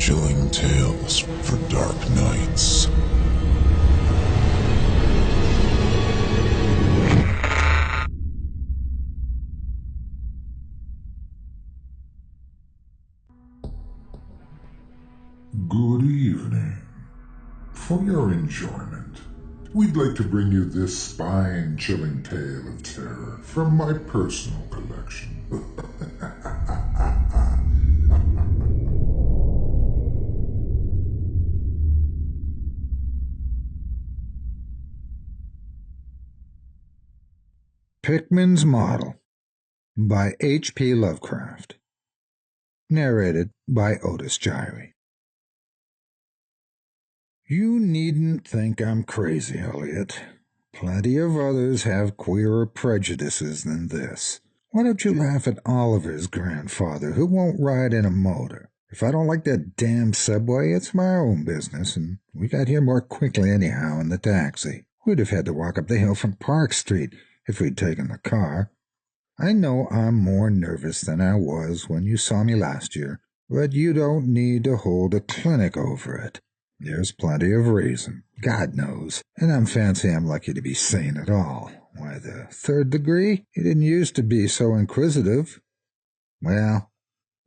Chilling tales for dark nights. Good evening. For your enjoyment, we'd like to bring you this spine-chilling tale of terror from my personal collection. Pickman's Model by H P Lovecraft. Narrated by Otis Gyrie. You needn't think I'm crazy, Elliot. Plenty of others have queerer prejudices than this. Why don't you laugh at Oliver's grandfather, who won't ride in a motor? If I don't like that damn subway, it's my own business, and we got here more quickly anyhow in the taxi. We'd have had to walk up the hill from Park Street if we'd taken the car. I know I'm more nervous than I was when you saw me last year, but you don't need to hold a clinic over it. There's plenty of reason, God knows, and I'm fancy I'm lucky to be sane at all. Why, the third degree? You didn't used to be so inquisitive. Well,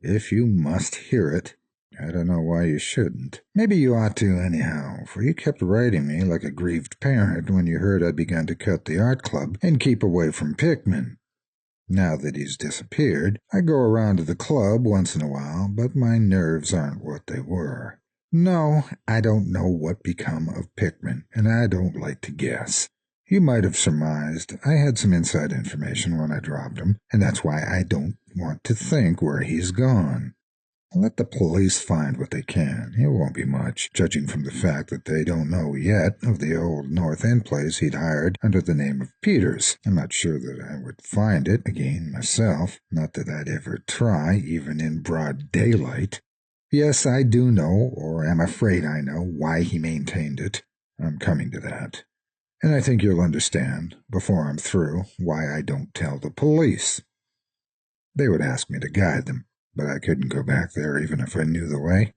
if you must hear it, I don't know why you shouldn't. Maybe you ought to anyhow, for you kept writing me like a grieved parent when you heard I'd begun to cut the art club and keep away from Pickman. Now that he's disappeared, I go around to the club once in a while, but my nerves aren't what they were. No, I don't know what become of Pickman, and I don't like to guess. You might have surmised I had some inside information when I dropped him, and that's why I don't want to think where he's gone. Let the police find what they can. It won't be much, judging from the fact that they don't know yet of the old North End place he'd hired under the name of Peters. I'm not sure that I would find it again myself, not that I'd ever try, even in broad daylight. Yes, I do know, or am afraid I know, why he maintained it. I'm coming to that. And I think you'll understand, before I'm through, why I don't tell the police. They would ask me to guide them, but I couldn't go back there even if I knew the way.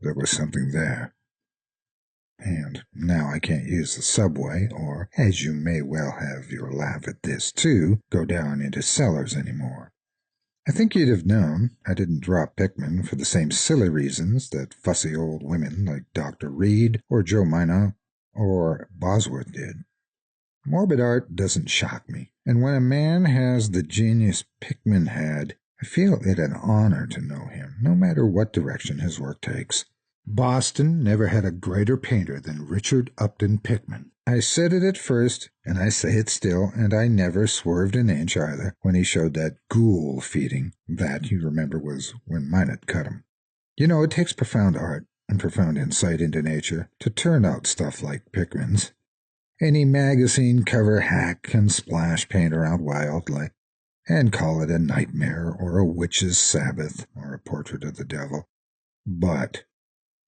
There was something there. And now I can't use the subway, or, as you may well have your laugh at this too, go down into cellars anymore. I think you'd have known I didn't drop Pickman for the same silly reasons that fussy old women like Dr. Reed or Joe Minot or Bosworth did. Morbid art doesn't shock me, and when a man has the genius Pickman had, I feel it an honor to know him, no matter what direction his work takes. Boston never had a greater painter than Richard Upton Pickman. I said it at first, and I say it still, and I never swerved an inch either when he showed that ghoul feeding. That, you remember, was when Minot cut him. You know, it takes profound art and profound insight into nature to turn out stuff like Pickman's. Any magazine cover hack can splash paint around wildly and call it a nightmare or a witch's sabbath or a portrait of the devil. But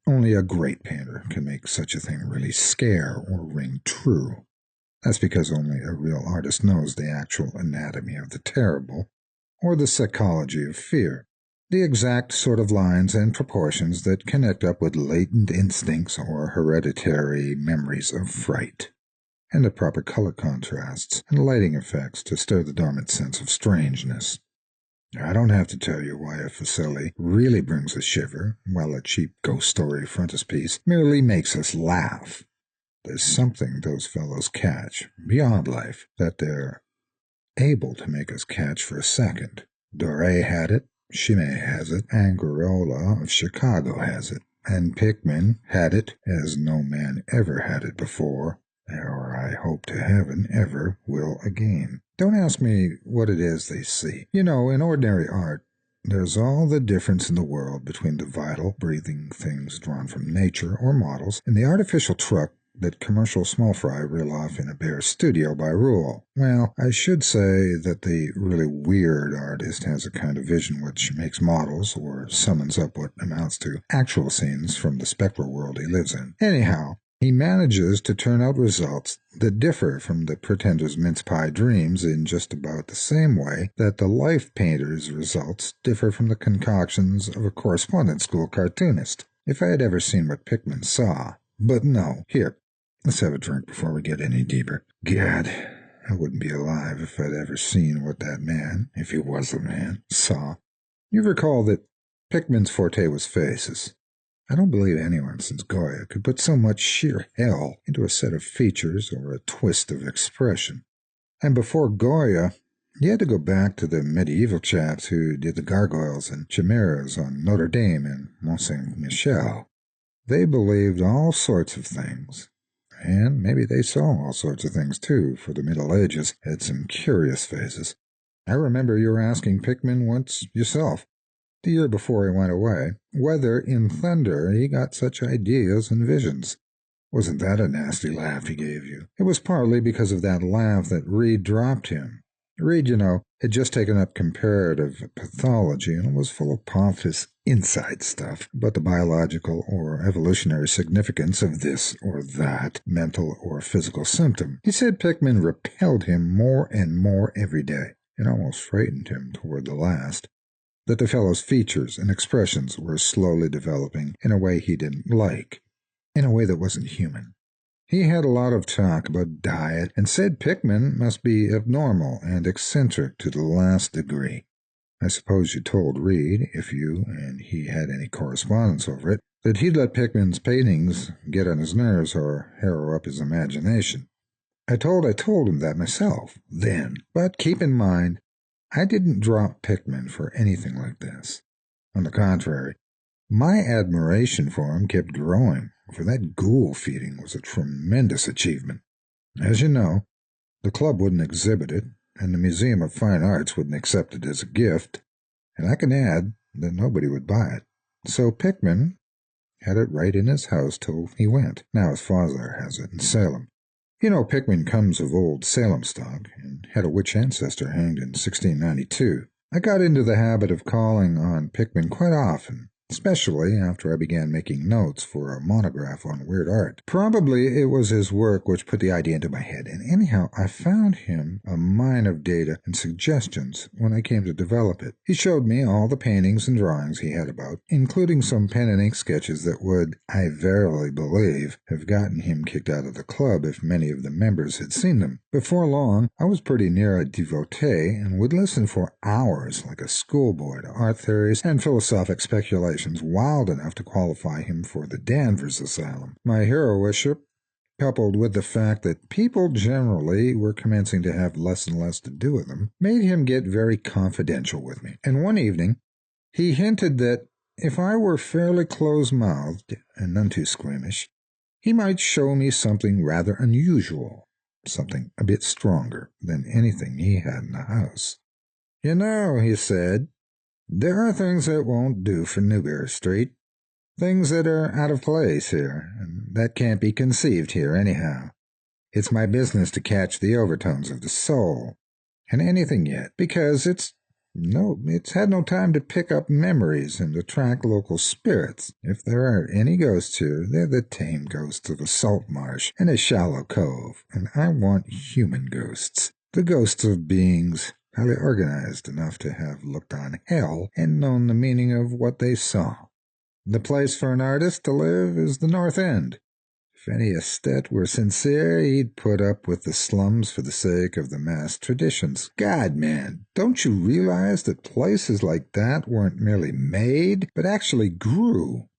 only a great painter can make such a thing really scare or ring true. That's because only a real artist knows the actual anatomy of the terrible, or the psychology of fear, the exact sort of lines and proportions that connect up with latent instincts or hereditary memories of fright, and the proper color contrasts and lighting effects to stir the dormant sense of strangeness. I don't have to tell you why a facility really brings a shiver, while a cheap ghost story frontispiece merely makes us laugh. There's something those fellows catch, beyond life, that they're able to make us catch for a second. Doré had it, Chimay has it, Anguiriola of Chicago has it, and Pickman had it as no man ever had it before, or I hope to heaven ever will again. Don't ask me what it is they see. You know, in ordinary art, there's all the difference in the world between the vital, breathing things drawn from nature or models and the artificial truck that commercial small fry reel off in a bare studio by rule. Well, I should say that the really weird artist has a kind of vision which makes models, or summons up what amounts to actual scenes from the spectral world he lives in. Anyhow, He manages to turn out results that differ from the pretender's mince pie dreams in just about the same way that the life painter's results differ from the concoctions of a correspondence school cartoonist. If I had ever seen what Pickman saw. But no, here, let's have a drink before we get any deeper. Gad, I wouldn't be alive if I'd ever seen what that man, if he was a man, saw. You recall that Pickman's forte was faces. I don't believe anyone since Goya could put so much sheer hell into a set of features or a twist of expression. And before Goya, you had to go back to the medieval chaps who did the gargoyles and chimeras on Notre Dame and Mont Saint-Michel. They believed all sorts of things. And maybe they saw all sorts of things, too, for the Middle Ages had some curious faces. I remember you were asking Pickman once yourself, the year before he went away, whether in thunder he got such ideas and visions. Wasn't that a nasty laugh he gave you? It was partly because of that laugh that Reed dropped him. Reed, had just taken up comparative pathology and was full of pompous inside stuff about the biological or evolutionary significance of this or that mental or physical symptom. He said Pickman repelled him more and more every day. It almost frightened him toward the last. That the fellow's features and expressions were slowly developing in a way he didn't like, in a way that wasn't human. He had a lot of talk about diet and said Pickman must be abnormal and eccentric to the last degree. I suppose you told Reed, if you and he had any correspondence over it, that he'd let Pickman's paintings get on his nerves or harrow up his imagination. I told him that myself, then. But keep in mind, I didn't drop Pickman for anything like this. On the contrary, my admiration for him kept growing, for that ghoul feeding was a tremendous achievement. As you know, the club wouldn't exhibit it, and the Museum of Fine Arts wouldn't accept it as a gift, and I can add that nobody would buy it. So Pickman had it right in his house till he went. Now his father has it in Salem. Pickman comes of old Salem stock, and had a witch ancestor hanged in 1692. I got into the habit of calling on Pickman quite often, especially after I began making notes for a monograph on weird art. Probably it was his work which put the idea into my head, and anyhow I found him a mine of data and suggestions when I came to develop it. He showed me all the paintings and drawings he had about, including some pen and ink sketches that would, I verily believe, have gotten him kicked out of the club if many of the members had seen them. Before long, I was pretty near a devotee and would listen for hours like a schoolboy to art theories and philosophic speculations wild enough to qualify him for the Danvers Asylum. My heroiship, coupled with the fact that people generally were commencing to have less and less to do with him, made him get very confidential with me. And one evening, he hinted that if I were fairly close-mouthed and none too squeamish, he might show me something rather unusual, something a bit stronger than anything he had in the house. He said, there are things that won't do for Newberry Street, things that are out of place here, and that can't be conceived here anyhow. It's my business to catch the overtones of the soul, and anything yet, because it's had no time to pick up memories and attract local spirits. If there are any ghosts here, they're the tame ghosts of a salt marsh and a shallow cove, and I want human ghosts, the ghosts of beings highly organized enough to have looked on hell and known the meaning of what they saw. The place for an artist to live is the North End. If any aesthete were sincere, he'd put up with the slums for the sake of the mass traditions. God, man, don't you realize that places like that weren't merely made, but actually grew?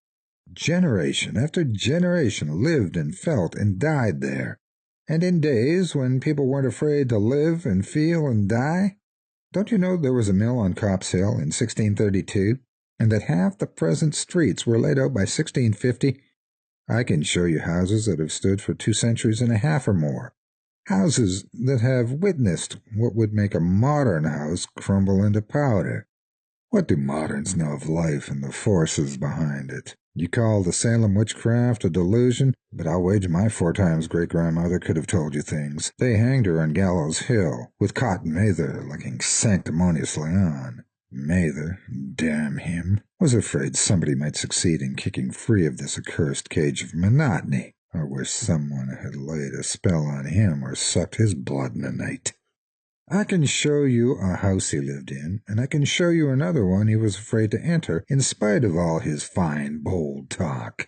Generation after generation lived and felt and died there. And in days when people weren't afraid to live and feel and die? Don't you know there was a mill on Copp's Hill in 1632, and that half the present streets were laid out by 1650? I can show you houses that have stood for 2 centuries and a half or more. Houses that have witnessed what would make a modern house crumble into powder. What do moderns know of life and the forces behind it? You call the Salem witchcraft a delusion, but I'll wager my 4 times great-grandmother could have told you things. They hanged her on Gallows Hill, with Cotton Mather looking sanctimoniously on. Mather, damn him, was afraid somebody might succeed in kicking free of this accursed cage of monotony. I wish someone had laid a spell on him or sucked his blood in the night. I can show you a house he lived in, and I can show you another one he was afraid to enter, in spite of all his fine, bold talk.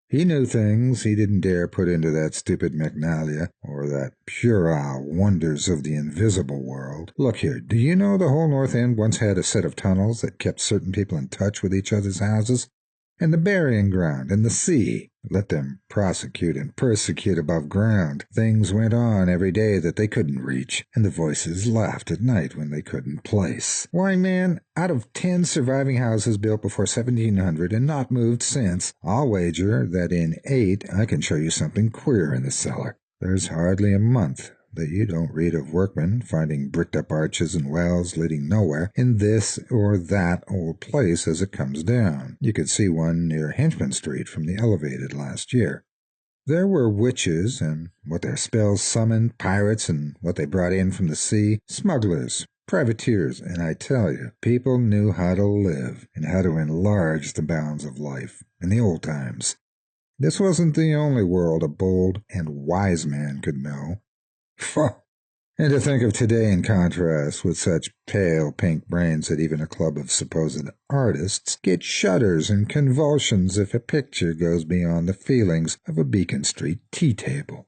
He knew things he didn't dare put into that stupid Magnalia, or that puerile wonders of the invisible world. Look here, do you know the whole North End once had a set of tunnels that kept certain people in touch with each other's houses? And the burying ground, and the sea. Let them prosecute and persecute above ground. Things went on every day that they couldn't reach, and the voices laughed at night when they couldn't place. Why, man, out of 10 surviving houses built before 1700 and not moved since, I'll wager that in 8 I can show you something queer in the cellar. There's hardly a month that you don't read of workmen finding bricked-up arches and wells leading nowhere in this or that old place as it comes down. You could see one near Henchman Street from the elevated last year. There were witches, and what their spells summoned, pirates, and what they brought in from the sea, smugglers, privateers, and I tell you, people knew how to live and how to enlarge the bounds of life in the old times. This wasn't the only world a bold and wise man could know. And to think of today in contrast, with such pale pink brains that even a club of supposed artists get shudders and convulsions if a picture goes beyond the feelings of a Beacon Street tea table.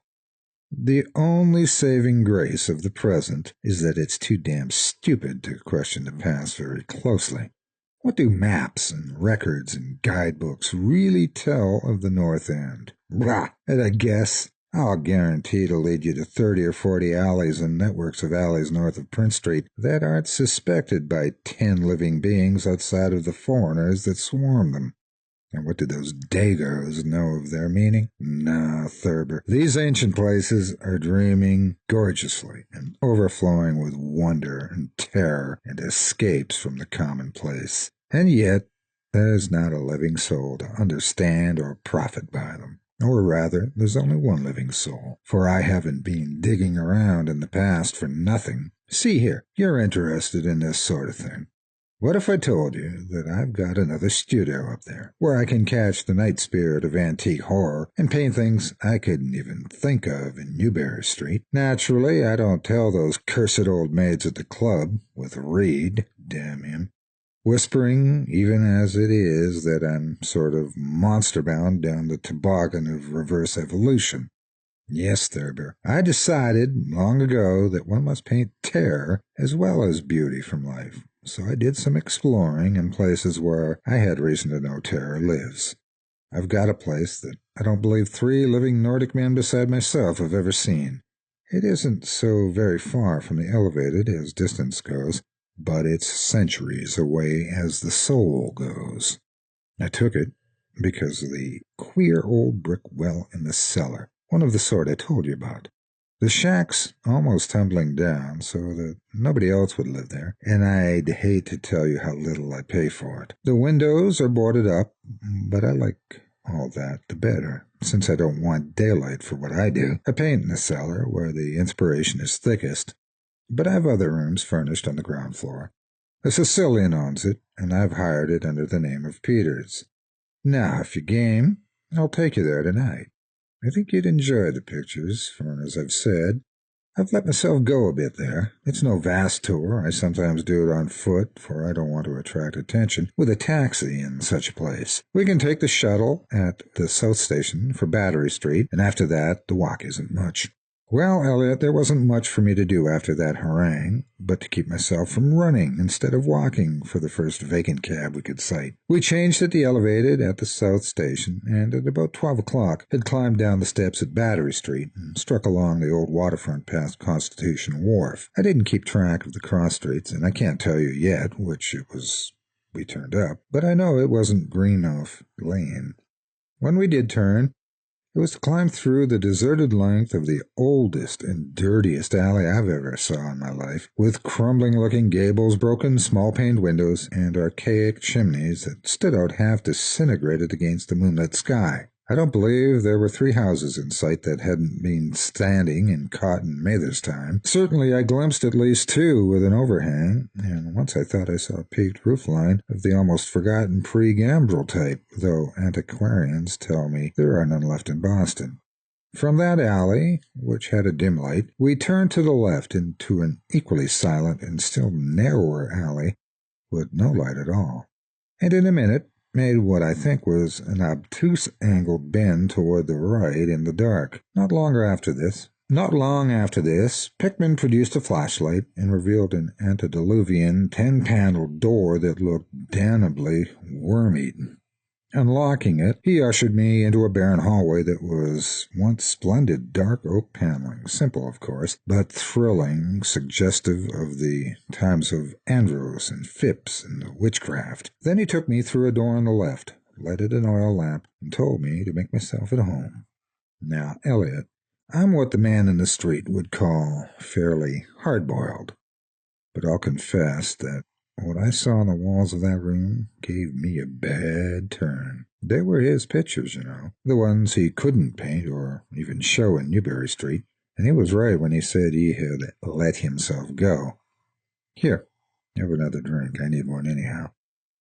The only saving grace of the present is that it's too damn stupid to question the past very closely. What do maps and records and guidebooks really tell of the North End? Blah! At a guess, I'll guarantee to lead you to 30 or 40 alleys and networks of alleys north of Prince Street that aren't suspected by 10 living beings outside of the foreigners that swarm them. And what do those Dagos know of their meaning? No, Thurber. These ancient places are dreaming gorgeously and overflowing with wonder and terror and escapes from the commonplace. And yet, there's not a living soul to understand or profit by them. Or rather, there's only one living soul, for I haven't been digging around in the past for nothing. See here, you're interested in this sort of thing. What if I told you that I've got another studio up there, where I can catch the night spirit of antique horror and paint things I couldn't even think of in Newbury Street? Naturally, I don't tell those cursed old maids at the club, with Reed, damn him, whispering, even as it is, that I'm sort of monster-bound down the toboggan of reverse evolution. Yes, Thurber, I decided long ago that one must paint terror as well as beauty from life, so I did some exploring in places where I had reason to know terror lives. I've got a place that I don't believe 3 living Nordic men beside myself have ever seen. It isn't so very far from the elevated as distance goes, but it's centuries away as the soul goes. I took it because of the queer old brick well in the cellar, one of the sort I told you about. The shack's almost tumbling down so that nobody else would live there, and I'd hate to tell you how little I pay for it. The windows are boarded up, but I like all that the better, since I don't want daylight for what I do. I paint in the cellar, where the inspiration is thickest, but I have other rooms furnished on the ground floor. A Sicilian owns it, and I've hired it under the name of Peters. Now, if you're game, I'll take you there tonight. I think you'd enjoy the pictures, for as I've said, I've let myself go a bit there. It's no vast tour. I sometimes do it on foot, for I don't want to attract attention with a taxi in such a place. We can take the shuttle at the South Station for Battery Street, and after that, the walk isn't much. Well, Elliot, there wasn't much for me to do after that harangue, but to keep myself from running instead of walking for the first vacant cab we could sight. We changed at the elevated at the South Station, and at about 12 o'clock had climbed down the steps at Battery Street and struck along the old waterfront past Constitution Wharf. I didn't keep track of the cross streets, and I can't tell you yet which it was we turned up, but I know it wasn't Greenough Lane. When we did turn, it was to climb through the deserted length of the oldest and dirtiest alley I've ever saw in my life, with crumbling-looking gables, broken small-paned windows, and archaic chimneys that stood out half disintegrated against the moonlit sky. I don't believe there were 3 houses in sight that hadn't been standing in Cotton Mather's time. Certainly I glimpsed at least 2 with an overhang, and once I thought I saw a peaked roofline of the almost forgotten pre-gambrel type, though antiquarians tell me there are none left in Boston. From that alley, which had a dim light, we turned to the left into an equally silent and still narrower alley with no light at all, and in a minute made what I think was an obtuse angled bend toward the right in the dark. Not long after this, Pickman produced a flashlight and revealed an antediluvian 10-paneled door that looked damnably worm-eaten. Unlocking it, he ushered me into a barren hallway that was once splendid dark oak paneling, simple, of course, but thrilling, suggestive of the times of Andros and Phipps and the witchcraft. Then he took me through a door on the left, lighted an oil lamp, and told me to make myself at home. Now, Elliot, I'm what the man in the street would call fairly hard-boiled, but I'll confess that what I saw on the walls of that room gave me a bad turn. They were his pictures, the ones he couldn't paint or even show in Newbury Street, and he was right when he said he had let himself go. Here, have another drink. I need one anyhow.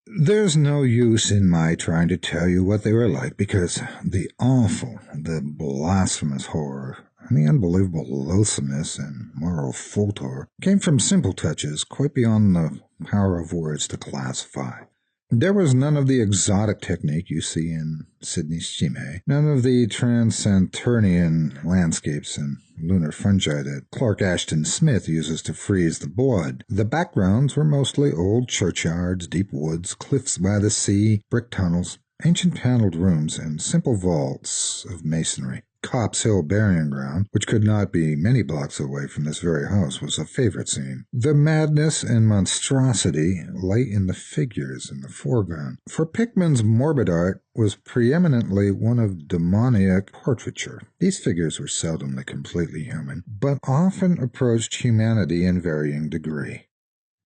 There's no use in my trying to tell you what they were like, because the awful, the blasphemous horror, and the unbelievable loathsomeness and moral fultor came from simple touches quite beyond the power of words to classify. There was none of the exotic technique you see in Sidney's Chimay, none of the trans-Saturnian landscapes and lunar fungi that Clark Ashton Smith uses to freeze the blood. The backgrounds were mostly old churchyards, deep woods, cliffs by the sea, brick tunnels, ancient paneled rooms, and simple vaults of masonry. Copp's Hill Burying Ground, which could not be many blocks away from this very house, was a favorite scene. The madness and monstrosity lay in the figures in the foreground, for Pickman's morbid art was preeminently one of demoniac portraiture. These figures were seldomly completely human, but often approached humanity in varying degree.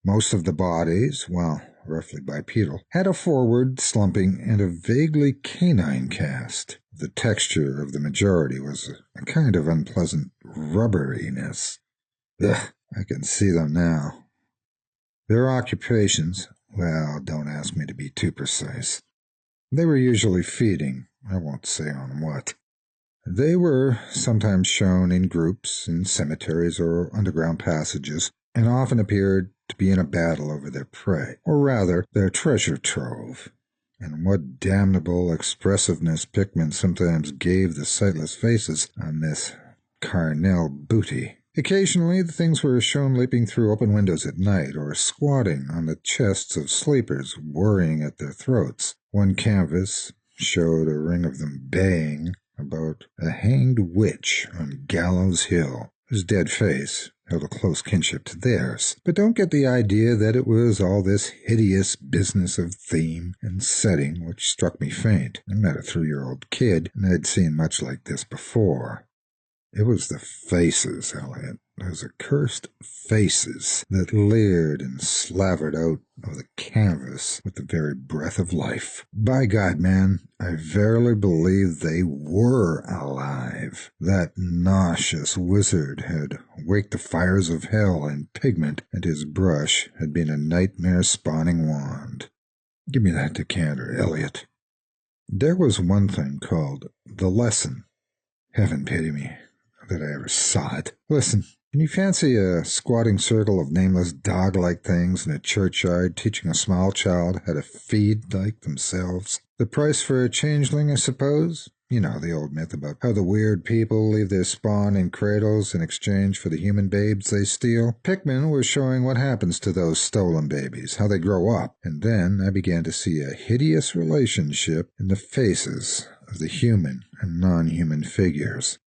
Most of the bodies, while roughly bipedal, had a forward, slumping, and a vaguely canine cast. The texture of the majority was a kind of unpleasant rubberiness. Ugh, I can see them now. Their occupations, well, don't ask me to be too precise. They were usually feeding, I won't say on what. They were sometimes shown in groups in cemeteries or underground passages, and often appeared to be in a battle over their prey, or rather, their treasure trove. And what damnable expressiveness Pickman sometimes gave the sightless faces on this carnal booty. Occasionally the things were shown leaping through open windows at night, or squatting on the chests of sleepers, worrying at their throats. One canvas showed a ring of them baying about a hanged witch on Gallows Hill, whose dead face held a close kinship to theirs. But don't get the idea that it was all this hideous business of theme and setting which struck me faint. I'm not a 3-year-old kid, and I'd seen much like this before. It was the faces, Elliot, those accursed faces that leered and slavered out of the canvas with the very breath of life. By God, man, I verily believe they were alive. That nauseous wizard had waked the fires of hell in pigment, and his brush had been a nightmare-spawning wand. Give me that decanter, Elliot. There was one thing called the lesson. Heaven pity me that I ever saw it. Listen, can you fancy a squatting circle of nameless dog-like things in a churchyard teaching a small child how to feed like themselves? The price for a changeling, I suppose? You know the old myth about how the weird people leave their spawn in cradles in exchange for the human babes they steal. Pickman was showing what happens to those stolen babies, how they grow up, and then I began to see a hideous relationship in the faces of the human and non-human figures.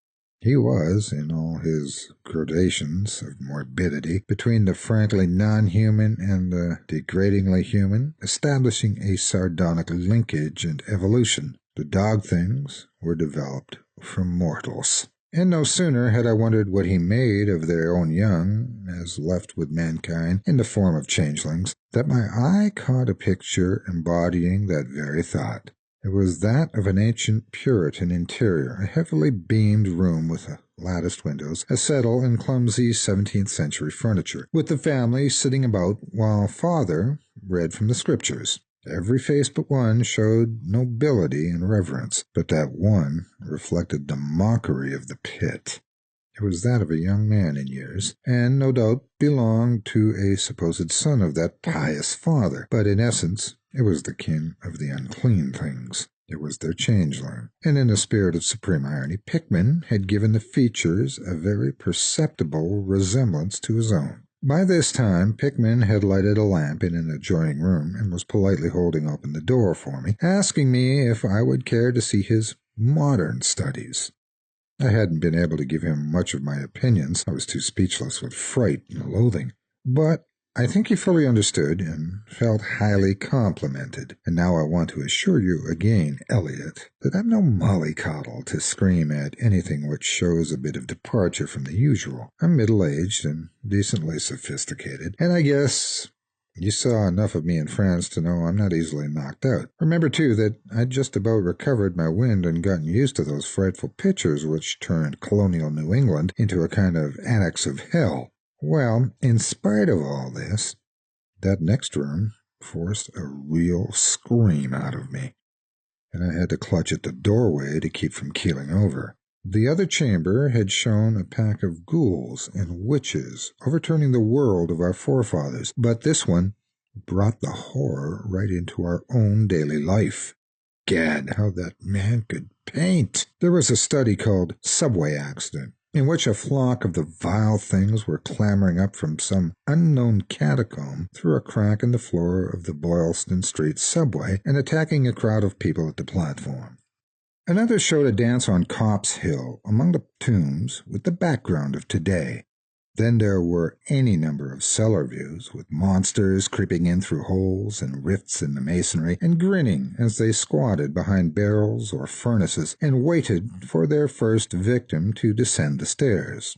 He was, in all his gradations of morbidity, between the frankly non-human and the degradingly human, establishing a sardonic linkage and evolution. The dog things were developed from mortals. And no sooner had I wondered what he made of their own young, as left with mankind in the form of changelings, that my eye caught a picture embodying that very thought. It was that of an ancient Puritan interior, a heavily beamed room with latticed windows, a settle and clumsy 17th-century furniture, with the family sitting about while father read from the scriptures. Every face but one showed nobility and reverence, but that one reflected the mockery of the pit. It was that of a young man in years, and no doubt belonged to a supposed son of that pious father, but in essence it was the kin of the unclean things. It was their changeling, and in a spirit of supreme irony, Pickman had given the features a very perceptible resemblance to his own. By this time, Pickman had lighted a lamp in an adjoining room and was politely holding open the door for me, asking me if I would care to see his modern studies. I hadn't been able to give him much of my opinions. I was too speechless with fright and loathing. But I think he fully understood and felt highly complimented. And now I want to assure you again, Elliot, that I'm no mollycoddle to scream at anything which shows a bit of departure from the usual. I'm middle-aged and decently sophisticated, and I guess you saw enough of me in France to know I'm not easily knocked out. Remember, too, that I'd just about recovered my wind and gotten used to those frightful pictures which turned colonial New England into a kind of annex of hell. Well, in spite of all this, that next room forced a real scream out of me, and I had to clutch at the doorway to keep from keeling over. The other chamber had shown a pack of ghouls and witches overturning the world of our forefathers, but this one brought the horror right into our own daily life. Gad, how that man could paint! There was a study called Subway Accident, in which a flock of the vile things were clambering up from some unknown catacomb through a crack in the floor of the Boylston Street subway and attacking a crowd of people at the platform. Another showed a dance on Copp's Hill among the tombs with the background of today. Then there were any number of cellar views, with monsters creeping in through holes and rifts in the masonry and grinning as they squatted behind barrels or furnaces and waited for their first victim to descend the stairs.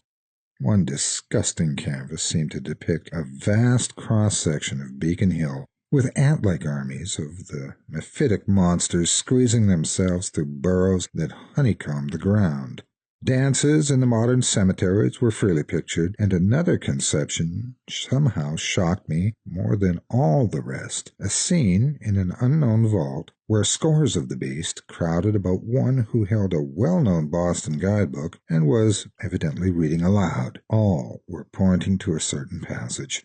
One disgusting canvas seemed to depict a vast cross-section of Beacon Hill, with ant-like armies of the mephitic monsters squeezing themselves through burrows that honeycombed the ground. Dances in the modern cemeteries were freely pictured, and another conception somehow shocked me more than all the rest, a scene in an unknown vault where scores of the beast crowded about one who held a well-known Boston guidebook and was evidently reading aloud. All were pointing to a certain passage,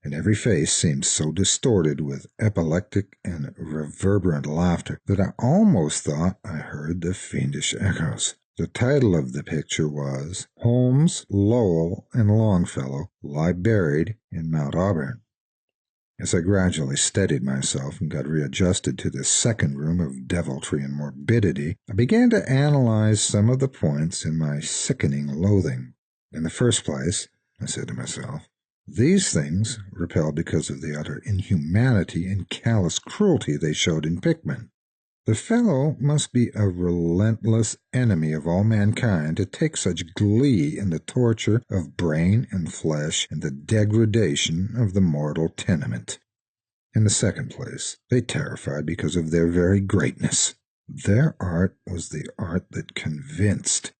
and every face seemed so distorted with epileptic and reverberant laughter that I almost thought I heard the fiendish echoes. The title of the picture was Holmes, Lowell, and Longfellow Lie Buried in Mount Auburn. As I gradually steadied myself and got readjusted to this second room of deviltry and morbidity, I began to analyze some of the points in my sickening loathing. In the first place, I said to myself, these things repelled because of the utter inhumanity and callous cruelty they showed in Pickman. The fellow must be a relentless enemy of all mankind to take such glee in the torture of brain and flesh and the degradation of the mortal tenement. In the second place, they terrified because of their very greatness. Their art was the art that convinced.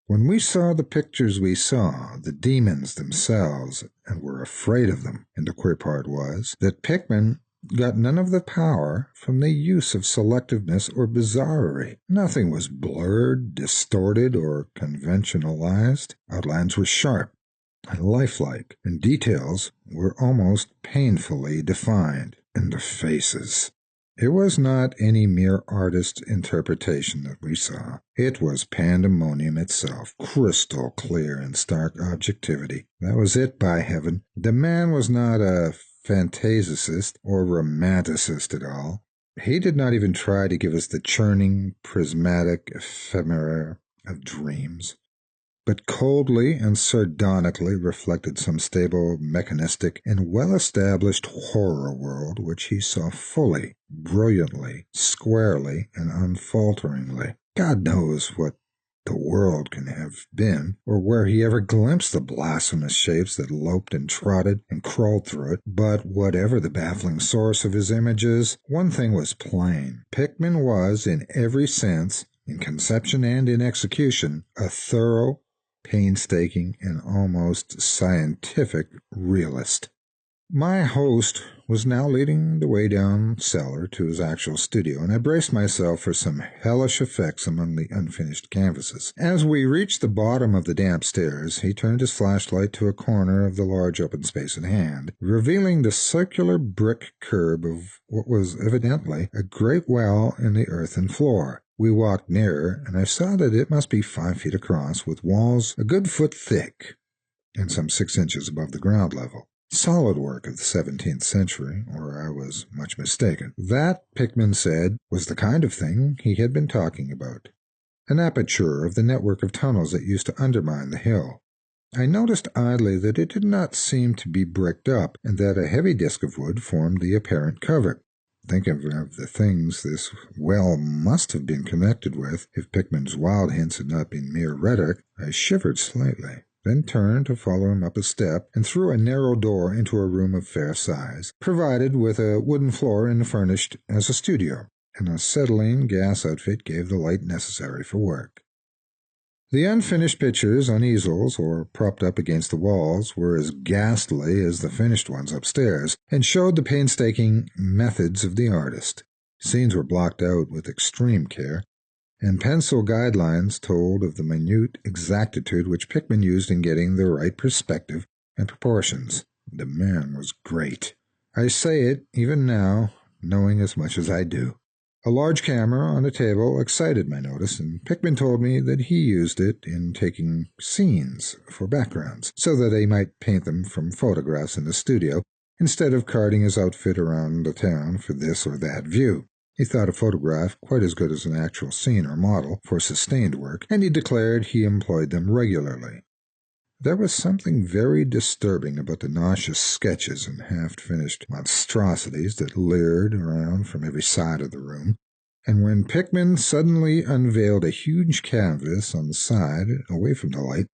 When we saw the pictures we saw, the demons themselves, and were afraid of them, and the queer part was that Pickman got none of the power from the use of selectiveness or bizarrerie. Nothing was blurred, distorted, or conventionalized. Outlines were sharp and lifelike, and details were almost painfully defined. And the faces. It was not any mere artist's interpretation that we saw. It was pandemonium itself, crystal clear in stark objectivity. That was it, by heaven. The man was not a fantasicist or romanticist at all. He did not even try to give us the churning, prismatic ephemera of dreams, but coldly and sardonically reflected some stable, mechanistic, and well-established horror world which he saw fully, brilliantly, squarely, and unfalteringly. God knows what the world can have been, or where he ever glimpsed the blasphemous shapes that loped and trotted and crawled through it, but whatever the baffling source of his images, one thing was plain. Pickman was, in every sense, in conception and in execution, a thorough, painstaking, and almost scientific realist. My host was now leading the way down cellar to his actual studio, and I braced myself for some hellish effects among the unfinished canvases. As we reached the bottom of the damp stairs, he turned his flashlight to a corner of the large open space at hand, revealing the circular brick curb of what was evidently a great well in the earthen floor. We walked nearer, and I saw that it must be 5 feet across, with walls a good foot thick and some 6 inches above the ground level. Solid work of the 17th century, or I was much mistaken. That, Pickman said, was the kind of thing he had been talking about. An aperture of the network of tunnels that used to undermine the hill. I noticed idly that it did not seem to be bricked up, and that a heavy disk of wood formed the apparent cover. Thinking of the things this well must have been connected with, if Pickman's wild hints had not been mere rhetoric, I shivered slightly, then turned to follow him up a step and through a narrow door into a room of fair size, provided with a wooden floor and furnished as a studio. An acetylene gas outfit gave the light necessary for work. The unfinished pictures on easels or propped up against the walls were as ghastly as the finished ones upstairs, and showed the painstaking methods of the artist. Scenes were blocked out with extreme care, and pencil guidelines told of the minute exactitude which Pickman used in getting the right perspective and proportions. The man was great. I say it, even now, knowing as much as I do. A large camera on a table excited my notice, and Pickman told me that he used it in taking scenes for backgrounds, so that he might paint them from photographs in the studio, instead of carting his outfit around the town for this or that view. He thought a photograph quite as good as an actual scene or model for sustained work, and he declared he employed them regularly. There was something very disturbing about the nauseous sketches and half-finished monstrosities that leered around from every side of the room, and when Pickman suddenly unveiled a huge canvas on the side, away from the light,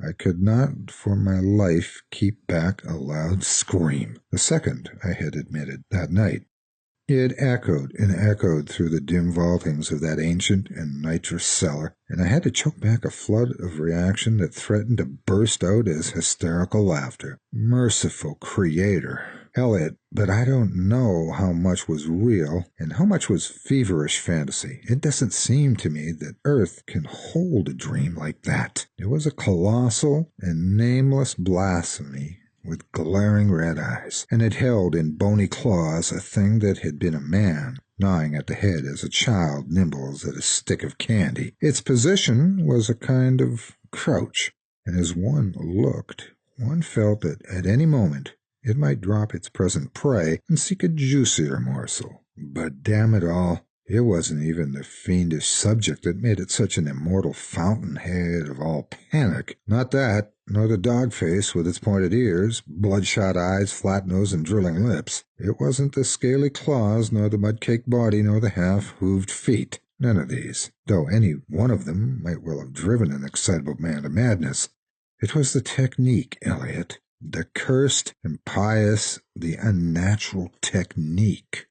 I could not for my life keep back a loud scream, the second I had admitted that night. It echoed and echoed through the dim vaultings of that ancient and nitrous cellar, and I had to choke back a flood of reaction that threatened to burst out as hysterical laughter. Merciful Creator! Elliot, but I don't know how much was real and how much was feverish fantasy. It doesn't seem to me that Earth can hold a dream like that. It was a colossal and nameless blasphemy with glaring red eyes, and it held in bony claws a thing that had been a man, gnawing at the head as a child nibbles at a stick of candy. Its position was a kind of crouch, and as one looked, one felt that at any moment it might drop its present prey and seek a juicier morsel. But damn it all, it wasn't even the fiendish subject that made it such an immortal fountainhead of all panic. Not that, nor the dog face with its pointed ears, bloodshot eyes, flat nose, and drilling lips. It wasn't the scaly claws, nor the mud-caked body, nor the half-hooved feet. None of these, though any one of them might well have driven an excitable man to madness. It was the technique, Elliot. The cursed, impious, the unnatural technique.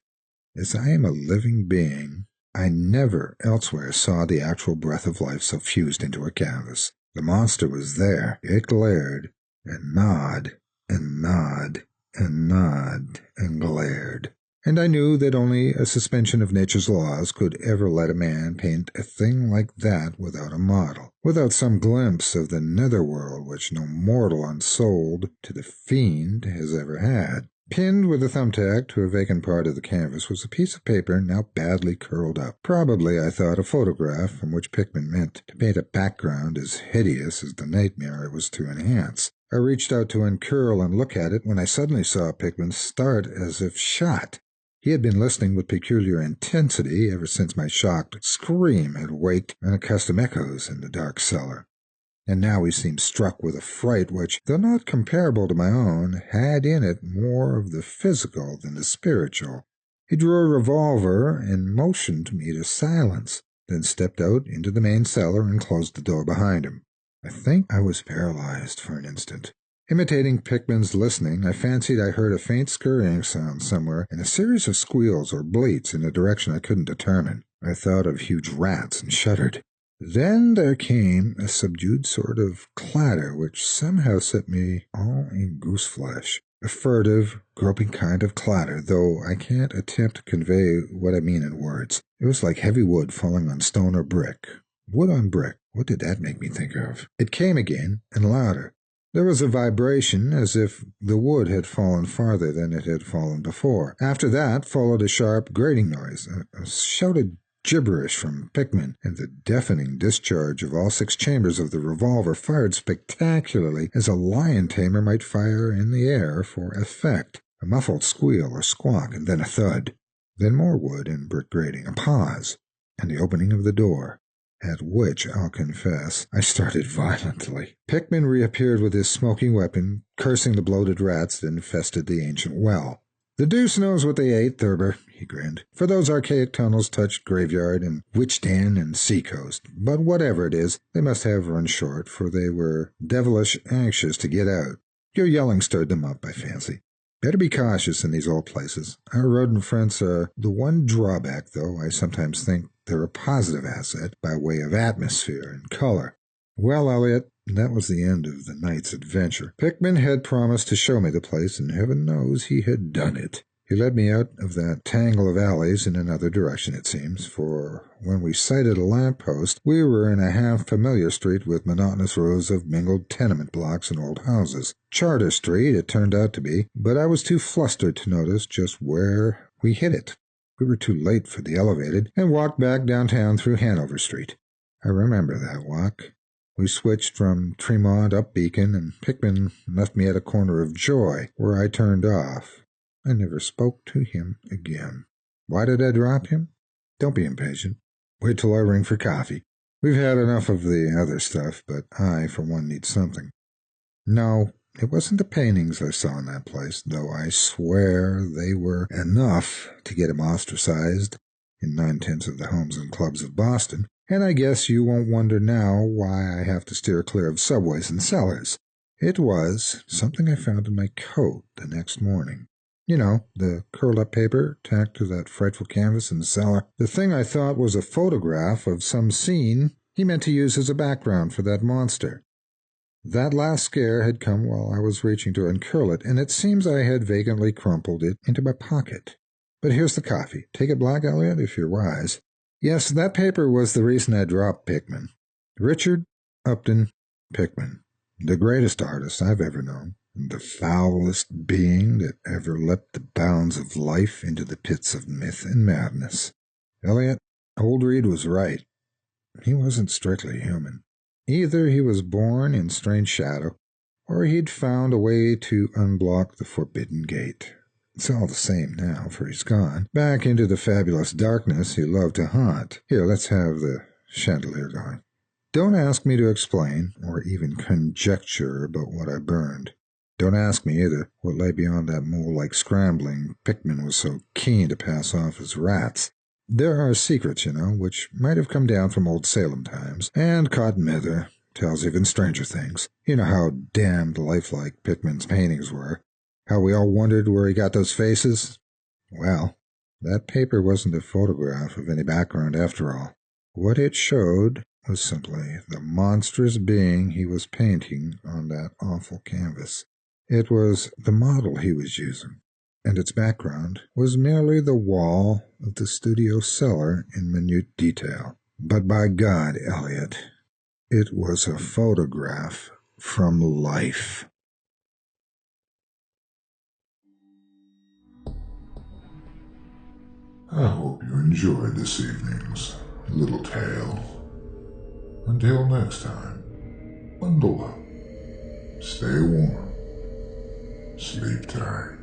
As I am a living being, I never elsewhere saw the actual breath of life so fused into a canvas. The monster was there. It glared, and gnawed, and gnawed, and gnawed, and glared. And I knew that only a suspension of nature's laws could ever let a man paint a thing like that without a model, without some glimpse of the netherworld which no mortal unsold to the fiend has ever had. Pinned with a thumbtack to a vacant part of the canvas was a piece of paper now badly curled up. Probably, I thought, a photograph from which Pickman meant to paint a background as hideous as the nightmare it was to enhance. I reached out to uncurl and look at it when I suddenly saw Pickman start as if shot. He had been listening with peculiar intensity ever since my shocked scream had waked unaccustomed echoes in the dark cellar. And now he seemed struck with a fright which, though not comparable to my own, had in it more of the physical than the spiritual. He drew a revolver and motioned me to silence, then stepped out into the main cellar and closed the door behind him. I think I was paralyzed for an instant. Imitating Pickman's listening, I fancied I heard a faint scurrying sound somewhere and a series of squeals or bleats in a direction I couldn't determine. I thought of huge rats and shuddered. Then there came a subdued sort of clatter which somehow set me all in gooseflesh. A furtive, groping kind of clatter, though I can't attempt to convey what I mean in words. It was like heavy wood falling on stone or brick. Wood on brick, what did that make me think of? It came again, and louder. There was a vibration, as if the wood had fallen farther than it had fallen before. After that followed a sharp grating noise, a shouted gibberish from Pickman, and the deafening discharge of all 6 chambers of the revolver fired spectacularly as a lion tamer might fire in the air for effect. A muffled squeal or squawk, and then a thud. Then more wood and brick grating, a pause, and the opening of the door, at which, I'll confess, I started violently. Pickman reappeared with his smoking weapon, cursing the bloated rats that infested the ancient well. "The deuce knows what they ate, Thurber," he grinned, "for those archaic tunnels touched graveyard and witch den and seacoast. But whatever it is, they must have run short, for they were devilish anxious to get out. Your yelling stirred them up, I fancy. Better be cautious in these old places. Our rodent friends are the one drawback, though I sometimes think they're a positive asset by way of atmosphere and color." Well, Elliot, that was the end of the night's adventure. Pickman had promised to show me the place, and heaven knows he had done it. He led me out of that tangle of alleys in another direction, it seems, for when we sighted a lamp-post, we were in a half-familiar street with monotonous rows of mingled tenement blocks and old houses. Charter Street it turned out to be, but I was too flustered to notice just where we hit it. We were too late for the elevated, and walked back downtown through Hanover Street. I remember that walk. We switched from Tremont up Beacon, and Pickman left me at a corner of Joy, where I turned off. I never spoke to him again. Why did I drop him? Don't be impatient. Wait till I ring for coffee. We've had enough of the other stuff, but I, for one, need something. No, it wasn't the paintings I saw in that place, though I swear they were enough to get him ostracized in 9/10 of the homes and clubs of Boston. And I guess you won't wonder now why I have to steer clear of subways and cellars. It was something I found in my coat the next morning. You know, the curled-up paper tacked to that frightful canvas in the cellar. The thing I thought was a photograph of some scene he meant to use as a background for that monster. That last scare had come while I was reaching to uncurl it, and it seems I had vacantly crumpled it into my pocket. But here's the coffee. Take it black, Elliot, if you're wise. Yes, that paper was the reason I dropped Pickman. Richard Upton Pickman, the greatest artist I've ever known, and the foulest being that ever leapt the bounds of life into the pits of myth and madness. Elliot, old Reed was right. He wasn't strictly human. Either he was born in strange shadow, or he'd found a way to unblock the forbidden gate. It's all the same now, for he's gone, back into the fabulous darkness he loved to haunt. Here, let's have the chandelier going. Don't ask me to explain, or even conjecture about what I burned. Don't ask me, either, what lay beyond that mole-like scrambling Pickman was so keen to pass off as rats. There are secrets, you know, which might have come down from old Salem times, and Cotton Mather tells even stranger things. You know how damned lifelike Pickman's paintings were. How we all wondered where he got those faces? Well, that paper wasn't a photograph of any background after all. What it showed was simply the monstrous being he was painting on that awful canvas. It was the model he was using, and its background was merely the wall of the studio cellar in minute detail. But by God, Elliot, it was a photograph from life. I hope you enjoyed this evening's little tale. Until next time, bundle up, stay warm, sleep tight.